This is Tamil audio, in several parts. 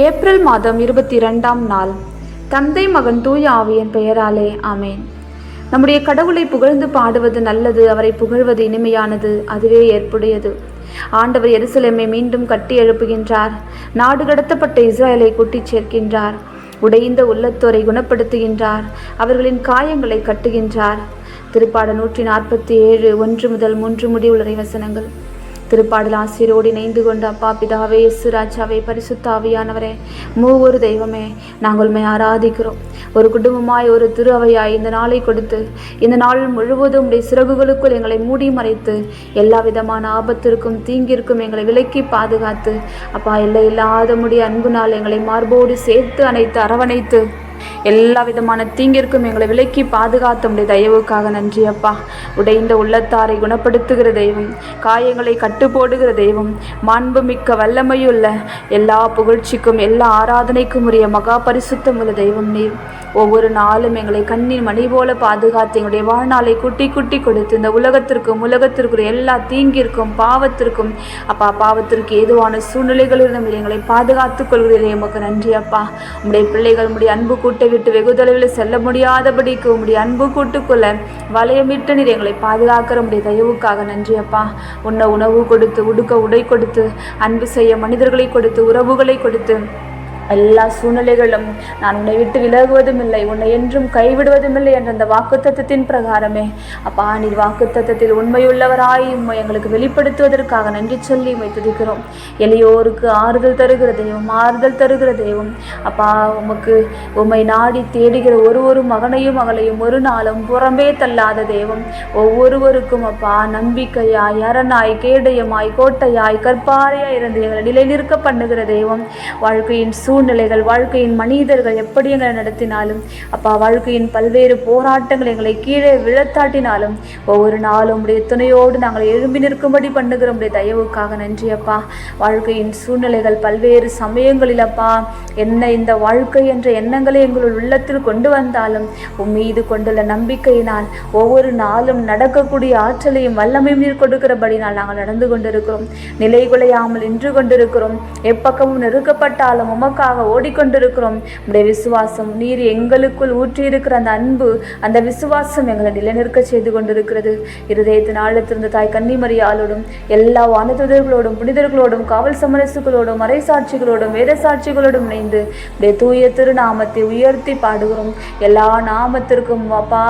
ஏப்ரல் மாதம் 22ஆம் நாள். தந்தை மகன் தூய ஆவியின் பெயராலே ஆமேன். நம்முடைய கடவுளை புகழ்ந்து பாடுவது நல்லது, அவரை புகழ்வது இனிமையானது, அதுவே ஏற்புடையது. ஆண்டவர் எருசலேமை மீண்டும் கட்டி எழுப்புகின்றார். நாடு கடத்தப்பட்ட இஸ்ரேலை கூட்டிச் சேர்க்கின்றார். உடைந்த உள்ளத்தோரை குணப்படுத்துகின்றார். அவர்களின் காயங்களை கட்டுகின்றார். திருப்பாடல் 147 1 முதல் 3 முடிவுள்ள வசனங்கள். திருப்பாடல் ஆசிரியரோடு இணைந்து கொண்ட அப்பா பிதாவே, இயேசு ராஜாவே, பரிசுத்த ஆவியானவரே, மூவொரு தெய்வமே, நாங்கள் உம்மை ஆராதிக்கிறோம். ஒரு குடும்பமாய், ஒரு திரு அவையாய் இந்த நாளை கொடுத்து, இந்த நாள் முழுவதும் உடைய சிறகுகளுக்குள் எங்களை மூடி மறைத்து, எல்லா விதமான ஆபத்திற்கும் தீங்கிற்கும் எங்களை விலக்கி பாதுகாத்து, அப்பா எல்லை இல்லாத முடிய அன்பு நாள் எங்களை மார்போடு சேர்த்து அணைத்து அரவணைத்து, எல்லா விதமான தீங்கிற்கும் எங்களை விலக்கி பாதுகாத்த உடைய தயவுக்காக நன்றி அப்பா. உடைந்த உள்ளத்தாரை குணப்படுத்துகிற தெய்வம், காயங்களை கட்டுப்போடுகிற தெய்வம், மாண்புமிக்க வல்லமையுள்ள, எல்லா புகழ்ச்சிக்கும் எல்லா ஆராதனைக்கும் உரிய மகா பரிசுத்தம் உள்ள தெய்வம் நீர். ஒவ்வொரு நாளும் எங்களை கண்ணின் மணி போல பாதுகாத்து எங்களுடைய வாழ்நாளை குட்டி குட்டி கொடுத்து இந்த உலகத்திற்கும் எல்லா தீங்கிற்கும் பாவத்திற்கும் அப்பா, பாவத்திற்கு ஏதுவான சூழ்நிலைகளிலும் எங்களை பாதுகாத்துக் கொள்கிறீரே, எமக்கு நன்றி அப்பா. உம்முடைய பிள்ளைகள் உம்முடைய அன்பு கூட்டை விட்டு வெகு தொலைவில் செல்ல முடியாதபடிக்கு உம்முடைய அன்பு கூட்டுக்குள்ள வளையமிட்டு நீர் எங்களை பாதுகாக்கிற உம்முடைய தயவுக்காக நன்றி அப்பா. உண்ண உணவு கொடுத்து, உடுக்க உடை கொடுத்து, அன்பு செய்ய மனிதர்களை கொடுத்து, உறவுகளை கொடுத்து, எல்லா சூழ்நிலைகளும் நான் உன்னை விட்டு விலகுவதும் இல்லை, உன்னை என்றும் கைவிடுவதும் இல்லை என்ற அந்த வாக்குத்தத்தத்தின் பிரகாரமே அப்பா, நீர் வாக்குத்தத்தத்தில் உண்மையுள்ளவராய் உம்மை எங்களுக்கு வெளிப்படுத்துவதற்காக நன்றி சொல்லி உம்மை துதிக்கிறோம். எளியோருக்கு ஆறுதல் தருகிற தெய்வம், ஆறுதல் தருகிற தெய்வம் அப்பா. உம்மை நாடி தேடுகிற ஒரு மகனையும் மகளையும் ஒரு நாளும் புறம்பே தள்ளாத தெய்வம். ஒவ்வொருவருக்கும் அப்பா நம்பிக்கையாய், அரணாய், கேடயமாய், கோட்டையாய், கற்பாறையாய் இருந்து எங்களை நிலை நிற்க பண்ணுகிற தெய்வம். வாழ்க்கையின் சூழ்நிலைகள், வாழ்க்கையின் மனிதர்கள் எப்படி எங்களை நடத்தினாலும் அப்பா, வாழ்க்கையின் பல்வேறு போராட்டங்கள் எங்களை கீழே விழத்தாட்டினாலும் ஒவ்வொரு நாளும் உடைய துணையோடு நாங்கள் எழும்பி நிற்கும்படி பண்ணுகிற உடைய தயவுக்காக நன்றி அப்பா. வாழ்க்கையின் சூழ்நிலைகள் பல்வேறு சமயங்களில் அப்பா என்ன இந்த வாழ்க்கை என்ற எண்ணங்களை எங்களுள் உள்ளத்தில் கொண்டு வந்தாலும் உன் மீது கொண்டுள்ள நம்பிக்கையினால் ஒவ்வொரு நாளும் நடக்கக்கூடிய ஆற்றலையும் வல்லமையும் நீர் கொடுக்கிறபடினால் நாங்கள் நடந்து கொண்டிருக்கிறோம். நிலை குலையாமல் நின்று கொண்டிருக்கிறோம். எப்பக்கமும் நெருக்கப்பட்டாலும் உமக்காக ஓடிக்கொண்டிருக்கிறோம். உடைய விசுவாசம், நீர் எங்களுக்குள் ஊற்றியிருக்கிற அந்த அன்பு, அந்த விசுவாசம் எங்களை நிலைநிற்க செய்து கொண்டிருக்கிறது. இருதயத்தின் ஆழத்திருந்த தாய் கன்னிமரியாளோடும், எல்லா வானதூதர்களோடும், புனிதர்களோடும், காவல் சமரசுகளோடும், மறைசாட்சிகளோடும், வேத சாட்சிகளோடும் இணைந்து உடைய தூய திருநாமத்தை உயர்த்தி பாடுகிறோம். எல்லா நாமத்திற்கும் அப்பா,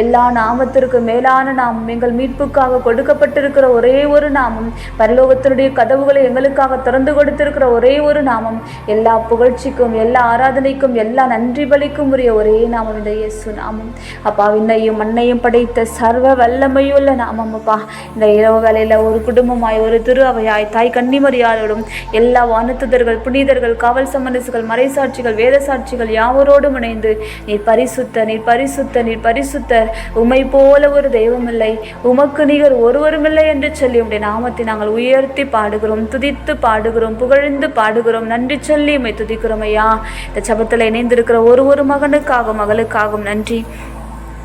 எல்லா நாமத்திற்கும் மேலான நாமம், எங்கள் மீட்புக்காக கொடுக்கப்பட்டிருக்கிற ஒரே ஒரு நாமம், பரலோகத்தினுடைய கதவுகளை எங்களுக்காக திறந்து கொடுத்திருக்கிற ஒரே ஒரு நாமம், எல்லா புகழ்ச்சிக்கும் எல்லா ஆராதனைக்கும் எல்லா நன்றி பலிக்கும் உரிய ஒரே நாமம் இந்த இயேசு நாமம் அப்பா. விண்ணையும் மண்ணையும் படைத்த சர்வ வல்லமையுள்ள நாமம் அப்பா. இந்த இரவு வேளையில் ஒரு குடும்பமாய், ஒரு திரு அவையாய், தாய் கன்னிமரியாளோடும், எல்லா வானத்துதர்கள், புனிதர்கள், காவல் சமரசுகள், மறைசாட்சிகள், வேத சாட்சிகள் யாவரோடும் இணைந்து நீர் பரிசுத்த, நீர் பரிசுத்த, நீர் பரிசுத்தர், உம்மை போல ஒரு தெய்வம் இல்லை, உமக்கு நிகர் ஒருவரும் இல்லை என்று சொல்லி உடைய நாமத்தை நாங்கள் உயர்த்தி பாடுகிறோம், துதித்து பாடுகிறோம், புகழ்ந்து பாடுகிறோம், நன்றி சொல்லி உம்மை துதிக்கிறோம் ஐயா. இந்த சபத்தில் இணைந்திருக்கிற ஒரு மகனுக்காகவும் மகளுக்காகவும் நன்றி.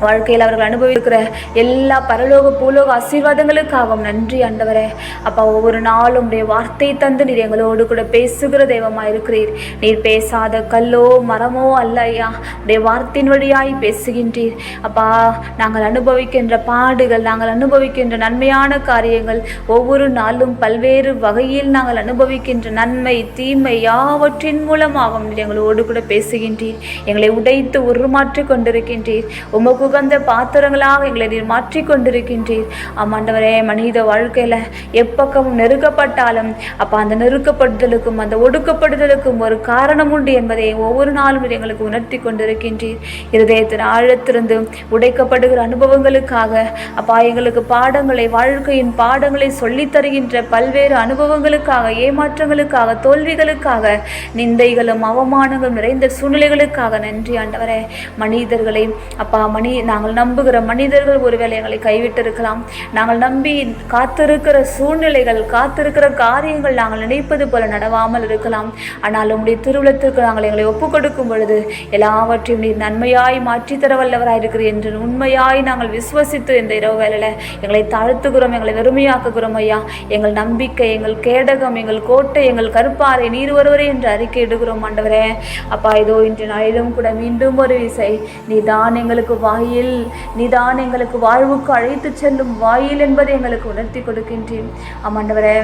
வாழ்க்கையில் அவர்கள் அனுபவிக்கிற எல்லா பரலோக பூலோக ஆசீர்வாதங்களுக்காகவும் நன்றி ஆண்டவரே அப்பா. ஒவ்வொரு நாளும் உடைய வார்த்தை தந்து நீர் எங்களோடு கூட பேசுகிற தெய்வமாக இருக்கிறீர். நீர் பேசாத கல்லோ மரமோ அல்ல ஐயா, உடைய வார்த்தையின் வழியாய் பேசுகின்றீர் அப்பா. நாங்கள் அனுபவிக்கின்ற பாடுகள், நாங்கள் அனுபவிக்கின்ற நன்மையான காரியங்கள், ஒவ்வொரு நாளும் பல்வேறு வகையில் நாங்கள் அனுபவிக்கின்ற நன்மை தீமை யாவற்றின் மூலமாகவும் நீர் எங்களோடு கூட பேசுகின்றீர். எங்களை உடைத்து உருமாற்றி கொண்டிருக்கின்றீர். உமக்கு உகந்த பாத்திரங்களாக எங்களை நீர் மாற்றிக்கொண்டிருக்கின்றீர். ஆமாண்டவரே, மனித வாழ்க்கையில் எப்பக்கமும் நெருக்கப்பட்டாலும் அப்பா, அந்த நெருக்கப்படுதலுக்கும் அந்த ஒடுக்கப்படுதலுக்கும் ஒரு காரணம் உண்டு என்பதை ஒவ்வொரு நாளும் எங்களுக்கு உணர்த்தி கொண்டிருக்கின்றீர். இருதயத்தின் ஆழத்திலிருந்து உடைக்கப்படுகிற அனுபவங்களுக்காக அப்பா, எங்களுக்கு பாடங்களை, வாழ்க்கையின் பாடங்களை சொல்லித் தருகின்ற பல்வேறு அனுபவங்களுக்காக, ஏமாற்றங்களுக்காக, தோல்விகளுக்காக, நிந்தைகளும் அவமானங்களும் நிறைந்த சூழ்நிலைகளுக்காக நன்றி ஆண்டவரே. மனிதர்களை அப்பா, நாங்கள் நம்புகிற மனிதர்கள் ஒருவேளை எங்களை கைவிட்டு இருக்கலாம். நாங்கள் நம்பி காத்திருக்கிற சூழ்நிலைகள், காத்திருக்கிற காரியங்கள் நாங்கள் நினைப்பது போல நடவாமல் இருக்கலாம். ஆனால் உங்களுடைய திருவுளத்திற்கு நாங்கள் எங்களை ஒப்புக் கொடுக்கும் பொழுது எல்லாவற்றையும் நீர் நன்மையாய் மாற்றி தர வல்லவராய் இருக்கிறீர் என்று உண்மையாய் நாங்கள் விசுவசித்து இந்த இரவு வேளையில் எங்களை தாழ்த்துகிறோம், எங்களை வெறுமையாக்குகிறோம் ஐயா. எங்கள் நம்பிக்கை, எங்கள் கேடகம், எங்கள் கோட்டை, எங்கள் கருப்பாறை நீர் ஒருவரே என்று அறிக்கையிடுகிறோம் ஆண்டவரே. அப்பா, இதோ இன்று நாளிலும் கூட மீண்டும் ஒரு விசை நீதான் எங்களுக்கு வாயில், நீதான் எங்களுக்கு வாழ்வுக்கு அழைத்து செல்லும் வாயில் என்பதை எங்களுக்கு உணர்த்தி கொடுக்கின்றேன் ஆண்டவரே.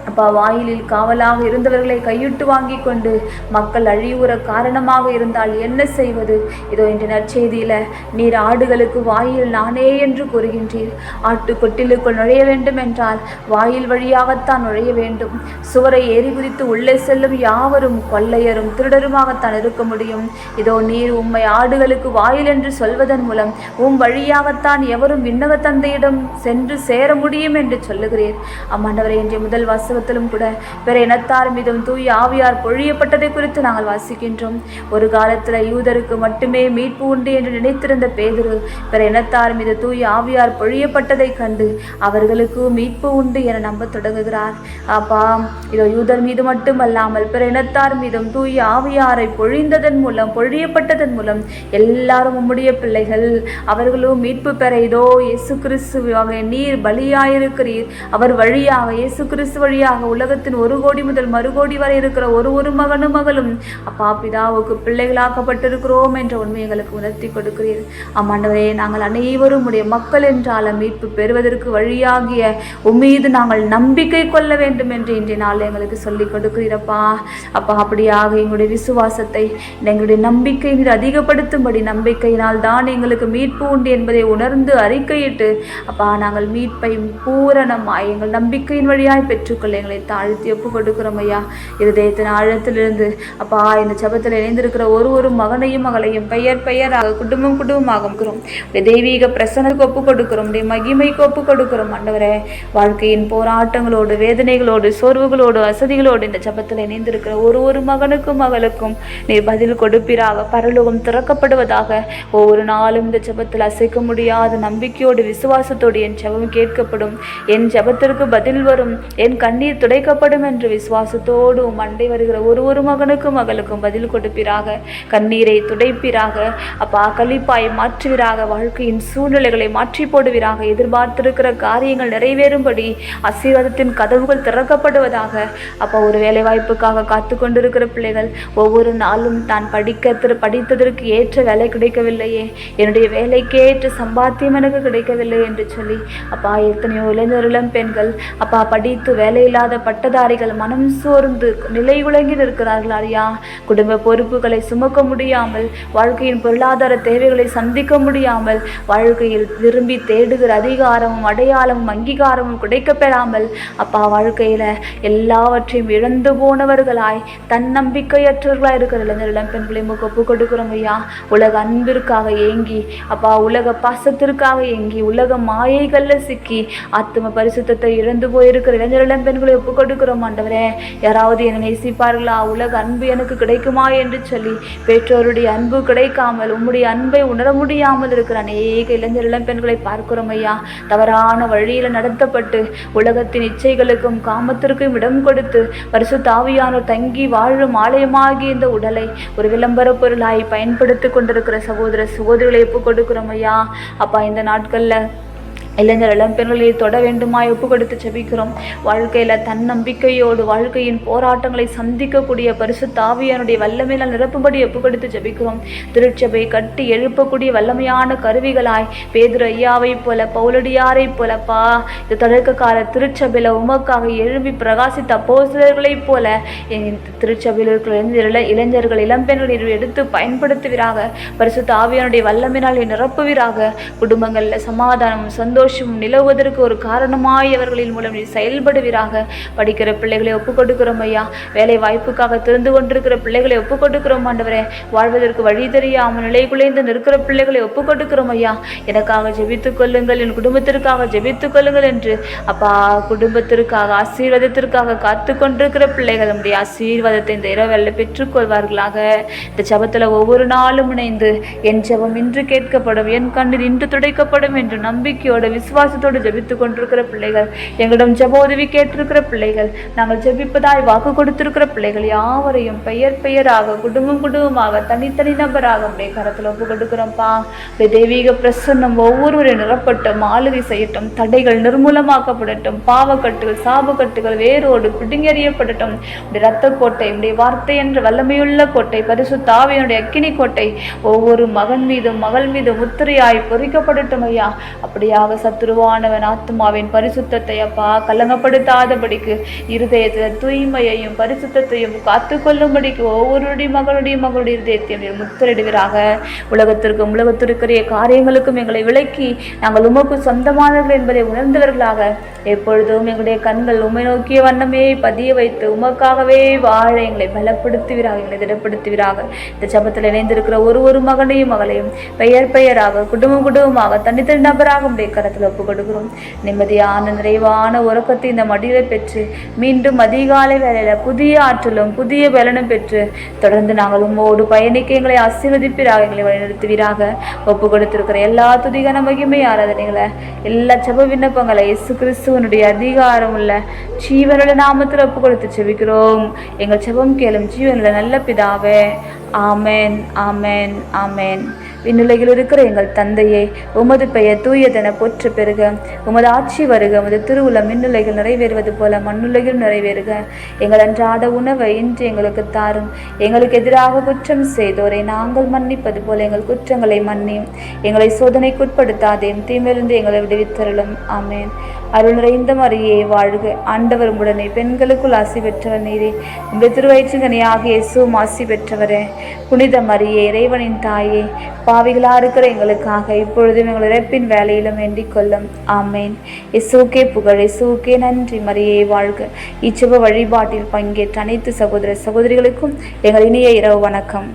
அப்பா, வாயிலில் காவலாக இருந்தவர்களை கையிட்டு வாங்கி கொண்டு மக்கள் அழிவுற காரணமாக இருந்தால் என்ன செய்வது? இதோ இன்று நற்செய்தியில் நீர் ஆடுகளுக்கு வாயில் நானே என்று கூறுகின்றீர். ஆட்டுக்கொட்டிலுக்குள் நுழைய வேண்டும் என்றால் வாயில் வழியாகத்தான் நுழைய வேண்டும். சுவரை ஏறி குதித்து உள்ளே செல்லும் யாவரும் கொள்ளையரும் திருடருமாகத்தான் இருக்க முடியும். இதோ நீர் உம்மை ஆடுகளுக்கு வாயில் என்று சொல்வதன் மூலம் வழியாகத்தான் எவரும் விண்ணக தந்தையிடம் சென்று சேர முடியும் என்று சொல்லுகிறீர். ஆண்டவரே, இன்றைய முதல் வாசகத்திலும் கூட பிற இனத்தார் மீதும் தூய ஆவியார் பொழியப்பட்டதை குறித்து நாங்கள் வாசிக்கின்றோம். ஒரு காலத்தில் யூதருக்கு மட்டுமே மீட்பு உண்டு என்று நினைத்திருந்த பேதுரு பிற இனத்தார் மீது தூய ஆவியார் பொழியப்பட்டதை கண்டு அவர்களுக்கு மீட்பு உண்டு என நம்ப தொடங்குகிறார். அப்பா, இதோ யூதர் மீது மட்டுமல்லாமல் பிற இனத்தார் மீதும் தூய ஆவியாரை பொழியப்பட்டதன் மூலம் எல்லாரும் உம்முடைய பிள்ளைகள், அவர்களும் மீட்பு பெற இதோ இயேசு கிறிஸ்துவாக நீர் பலியாயிருக்கிறீர். அவர் வழியாக, இயேசு கிறிஸ்து வழியாக உலகத்தின் 1 கோடி முதல் மறுகோடி வரை இருக்கிற ஒரு மகனும் மகளும் அப்பா பிதாவுக்கு பிள்ளைகளாக்கப்பட்டிருக்கிறோம் என்ற உண்மை எங்களுக்கு உணர்த்தி கொடுக்கிறீர். ஆண்டவரே, நாங்கள் அனைவரும் உடைய மக்கள் என்றால மீட்பு பெறுவதற்கு வழியாகிய உம்மீது நாங்கள் நம்பிக்கை கொள்ள வேண்டும் என்று இன்றைய நாள் எங்களுக்கு சொல்லிக் கொடுக்கிறீரப்பா. அப்பா, அப்படியாக எங்களுடைய விசுவாசத்தை, எங்களுடைய நம்பிக்கை மீது அதிகப்படுத்தும்படி, நம்பிக்கையினால் தான் எங்களுக்கு மீட்பு உண்டு என்பதை உணர்ந்து அறிக்கையிட்டு அப்பா, நாங்கள் மீட்பை பூரணமாய் எங்கள் நம்பிக்கையின் வழியாய் பெற்றுக்கொள்ள எங்களை தாழ்த்தி ஒப்பு கொடுக்கிறோம் ஐயா. இருதயத்தின் ஆழத்திலிருந்து அப்பா, இந்த ஜெபத்தில் இணைந்திருக்கிற ஒரு மகனையும் மகளையும் பெயராக குடும்பமாக தெய்வீக பிரசனத்துக்கு ஒப்பு கொடுக்கிறோம், மகிமைக்கு ஒப்பு கொடுக்கிறோம் ஆண்டவரே. வாழ்க்கையின் போராட்டங்களோடு, வேதனைகளோடு, சோர்வுகளோடு, வசதிகளோடு இந்த ஜெபத்தில் இணைந்திருக்கிற ஒரு மகனுக்கும் மகளுக்கும் நீர் பதில் கொடுப்பீராக. பரலோகம் திறக்கப்படுவதாக. ஒவ்வொரு நாளும் இந்த ஜெபத்தில் அசைக்க முடியாத நம்பிக்கையோடு, விசுவாசத்தோடு என் ஜெபம் கேட்கப்படும், என் ஜெபத்திற்கு பதில் வரும், என் கண்ணீர் துடைக்கப்படும் என்று விசுவாசத்தோடு அண்டை வருகிற ஒரு மகனுக்கும் மகளுக்கும் பதில் கொடுப்பீராக. கண்ணீரை துடைப்பீராக அப்பா, களிப்பாய் மாற்றுவீராக. வாழ்க்கையின் சூழ்நிலைகளை மாற்றி போடுவீராக. எதிர்பார்த்திருக்கிற காரியங்கள் நிறைவேறும்படி ஆசீர்வாதத்தின் கதவுகள் திறக்கப்படுவதாக. அப்பா, ஒரு வேலை வாய்ப்புக்காக காத்து கொண்டிருக்கிற பிள்ளைகள் ஒவ்வொரு நாளும் தான் படித்ததற்கு ஏற்ற வேலை கிடைக்கவில்லையே, என்னுடைய வேலைக்கு ஏற்ற சம்பாத்தியம் எனக்கு கிடைக்கவில்லை என்று சொல்லி அப்பா, எத்தனையோ இளைஞர்களும் பெண்கள் அப்பா படித்து வேலையில்லாத பட்டதாரிகள் மனம் சோர்ந்து நிலை உலங்கி நிற்கிறார்கள் ஐயா. குடும்ப பொறுப்புகளை சுமக்க முடியாமல், வாழ்க்கையின் பொருளாதார தேவைகளை சந்திக்க முடியாமல், வாழ்க்கையில் விரும்பி தேடுகிற அதிகாரமும் அடையாளமும் அங்கீகாரமும் கிடைக்கப்பெறாமல் அப்பா, வாழ்க்கையில எல்லாவற்றையும் இழந்து போனவர்களாய் தன்னம்பிக்கையற்றவர்களாய் இருக்கிற இளைஞர்களிடம் பெண்களை ஒப்பு கொடுக்கிறோம் ஐயா. உலக அன்பிற்காக ஏங்கி அப்பா, உலக பாசத்திற்காக ஏங்கி, உலக மாயைகள்ல சிக்கி ஆத்தும பரிசுத்தத்தை இழந்து போயிருக்கிற இளைஞர்களிடம் பெண்களை ஒப்பு கொடுக்கிறோம் ஆண்டவரே. யாராவது என்னை நேசிப்பார்களா, உலக அன்பு எனக்கு கிடைக்குமா என்று சொல்லி பெற்றோருடைய அன்பு கிடைக்காமல், உம்முடைய அன்பை உணர முடியாமல் இருக்கிற அநேக இளைஞர்களிடம் பெண்களை பார்க்கிறோம் ஐயா. தவறான வழியில நடத்தப்பட்டு உலகத்தின் இச்சைகளுக்கும் காமத்திற்கும் இடம் கொடுத்து பரிசுத்த ஆவியானோர் தங்கி வாழும் ஆலயமாகி இந்த உடலை ஒரு விளம்பர பொருளாய் பயன்படுத்தி கொண்டிருக்கிற சகோதர சகோதரிகளை ஒப்பு கொடுக்கிறோம் ஐயா. அப்பா, இந்த நாட்கள்ல இளைஞர் இளம்பெண்களை தொட வேண்டுமாய் ஒப்பு கொடுத்து ஜெபிக்கிறோம். வாழ்க்கையில் தன்னம்பிக்கையோடு வாழ்க்கையின் போராட்டங்களை சந்திக்கக்கூடிய பரிசுத்த ஆவியானுடைய வல்லமையால் நிரப்பும்படி ஒப்பு கொடுத்து ஜெபிக்கிறோம். திருச்சபை கட்டி எழுப்பக்கூடிய வல்லமையான கருவிகளாய் பேதுரு ஐயாவை போல, பவுலடியாரை போலப்பா, இந்த தொடக்க கால திருச்சபையில் உமக்காக எழும்பி பிரகாசித்த அப்போஸ்தலர்களைப் போல திருச்சபையில் இருக்கிற இளைஞர்கள் இளம்பெண்களை எடுத்து பயன்படுத்துவீராக. பரிசுத்த ஆவியானுடைய வல்லமையினால் நிரப்புவீராக. குடும்பங்களில் சமாதானம், சந்தோஷம், சந்தோஷமும் நிலவுவதற்கு ஒரு காரணமாய் அவர்களின் மூலம் நீ செயல்படுவீராக. படிக்கிற பிள்ளைகளை ஒப்புக் கொடுக்கிறோம் ஐயா. வேலை வாய்ப்புக்காக திறந்து கொண்டிருக்கிற பிள்ளைகளை ஒப்புக் கொடுக்கிறோம் ஆண்டவரே. வாழ்வதற்கு வழி தெரியாமல் நிலை குலைந்து நிற்கிற பிள்ளைகளை ஒப்புக் கொடுக்கிறோம் ஐயா. எனக்காக ஜெபித்துக் கொள்ளுங்கள், என் குடும்பத்திற்காக ஜெபித்துக் கொள்ளுங்கள் என்று அப்பா, குடும்பத்திற்காக ஆசீர்வாதத்திற்காக காத்து கொண்டிருக்கிற பிள்ளைகள் நம்முடைய ஆசீர்வாதத்தை இந்த இரவெல்ல பெற்றுக்கொள்வார்களாக. இந்த ஜபத்தில் ஒவ்வொரு நாளும் இணைந்து என் ஜபம் இன்று கேட்கப்படும், என் கண்ணீர் இன்று துடைக்கப்படும் என்று நம்பிக்கையோடு விசுவாசத்தோடு ஜெபித்துக் கொண்டிருக்கிற பிள்ளைகள், எங்களிடம் ஜெப உதவி கேட்டிருக்கிற பிள்ளைகள், நாங்கள் ஜெபிப்பதாய் வாக்கு கொடுத்திருக்கிற பிள்ளைகள் யாவரையும் பெயர் பெயராக குடும்பம் குடும்பமாக தனித்தனி நபராக உடைய கரத்தில் ஒப்பு கொடுக்கிறோம்ப்பா. தெய்வீக பிரசன்னம் ஒவ்வொருவரையும் நிரப்பட்டும், ஆளுகை செய்யட்டும், தடைகள் நிர்மூலமாக்கப்படட்டும், பாவக்கட்டுகள் சாபக்கட்டுகள் வேரோடு பிடுங்கெறியப்படட்டும். உடைய இரத்த கோட்டை, உடைய வார்த்தை என்ற வல்லமையுள்ள கோட்டை, பரிசுத்த ஆவியினுடைய அக்கினி கோட்டை ஒவ்வொரு மகன் மீதும் மகள் மீது முத்திரையாய் பொறிக்கப்படட்டும் ஐயா. அப்படியாக சத்துருவானவன் ஆத்மாவின் பரிசுத்தத்தை அப்பா கலங்கப்படுத்தாதபடிக்கு இருதயத்தில் தூய்மையையும் பரிசுத்தையும் காத்து கொள்ளும்படிக்கு ஒவ்வொருடைய மகளுடைய இருதயத்தையும் முத்திரிடுவீராக. உலகத்திற்குரிய காரியங்களுக்கும் எங்களை விலக்கி நாங்கள் உமக்கு சொந்தமானவர்கள் என்பதை உணர்ந்தவர்களாக எப்பொழுதும் எங்களுடைய கண்கள் உம்மை நோக்கிய வண்ணமே பதிய வைத்து உமக்காகவே வாழ எங்களை பலப்படுத்துவீராக, எங்களை திடப்படுத்துவீராக. இந்த ஜபத்தில் இணைந்திருக்கிற ஒரு மகனையும் மகளையும் பெயர் பெயராக குடும்பம் குடும்பமாக தனித்தனி நபராக உடைய கரத்தில் ஒப்புக் கொடுக்கிறோம். நிம்மதியான நிறைவான உறக்கத்தை இந்த மடியில பெற்று மீண்டும் அதிகாலை வேலையில புதிய ஆற்றலும் புதிய பலனும் பெற்று தொடர்ந்து நாங்கள் உம்மோடு பயணிக்க எங்களை ஆசீர்வதிப்பீராக, எங்களை வழிநடத்துவீராக. ஒப்பு கொடுத்திருக்கிற எல்லா துதிகான மகிமை ஆராதனைகளை எல்லா ஜப விண்ணப்பங்களை இயேசு கிறிஸ்துவனுடைய அதிகாரம் உள்ள ஜீவனுள்ள நாமத்தில் ஒப்பு கொடுத்து செபிக்கிறோம். எங்கள் ஜெபம் கேளும் ஜீவனுள்ள நல்ல பிதாவே. ஆமேன், ஆமேன், ஆமேன். விண்ணுலகில் இருக்கிற எங்கள் தந்தையே, உமது பெயர் தூயதென போற்ற பெறுக. உமது ஆட்சி வருக. உமது திருவுளம் விண்ணுலகில் நிறைவேறுவது போல மண்ணுலகில் நிறைவேறுக. எங்கள் அன்றாட உணவை இன்று எங்களுக்கு தாரும். எங்களுக்கு எதிராக குற்றம் செய்தோரை நாங்கள் மன்னிப்பது போல எங்கள் குற்றங்களை மன்னியும். எங்களை சோதனைக்குட்படுத்தாதேயும், தீமிலிருந்து எங்களை விடுவித்தருளும். ஆமேன். அருள் நிறைந்த மரியே வாழ்க, ஆண்டவர் உடனே பெண்களுக்குள் ஆசி பெற்றவர் நீரே. உங்கள் திருவயிற்றுங்கனியாக இயேசுவும் ஆசி பெற்றவரே. புனித மரியே, இறைவனின் தாயே, பாவிகளா இருக்கிற எங்களுக்காக இப்பொழுதும் எங்கள் இறப்பின் வேலையிலும் வேண்டிக் கொள்ளும். ஆமேன். இயேசுவுக்கே புகழ், இயேசுவுக்கே நன்றி. மரியே வாழ்க. இச்செப வழிபாட்டில் பங்கேற்ற அனைத்து சகோதர சகோதரிகளுக்கும் எங்கள் இனிய இரவு வணக்கம்.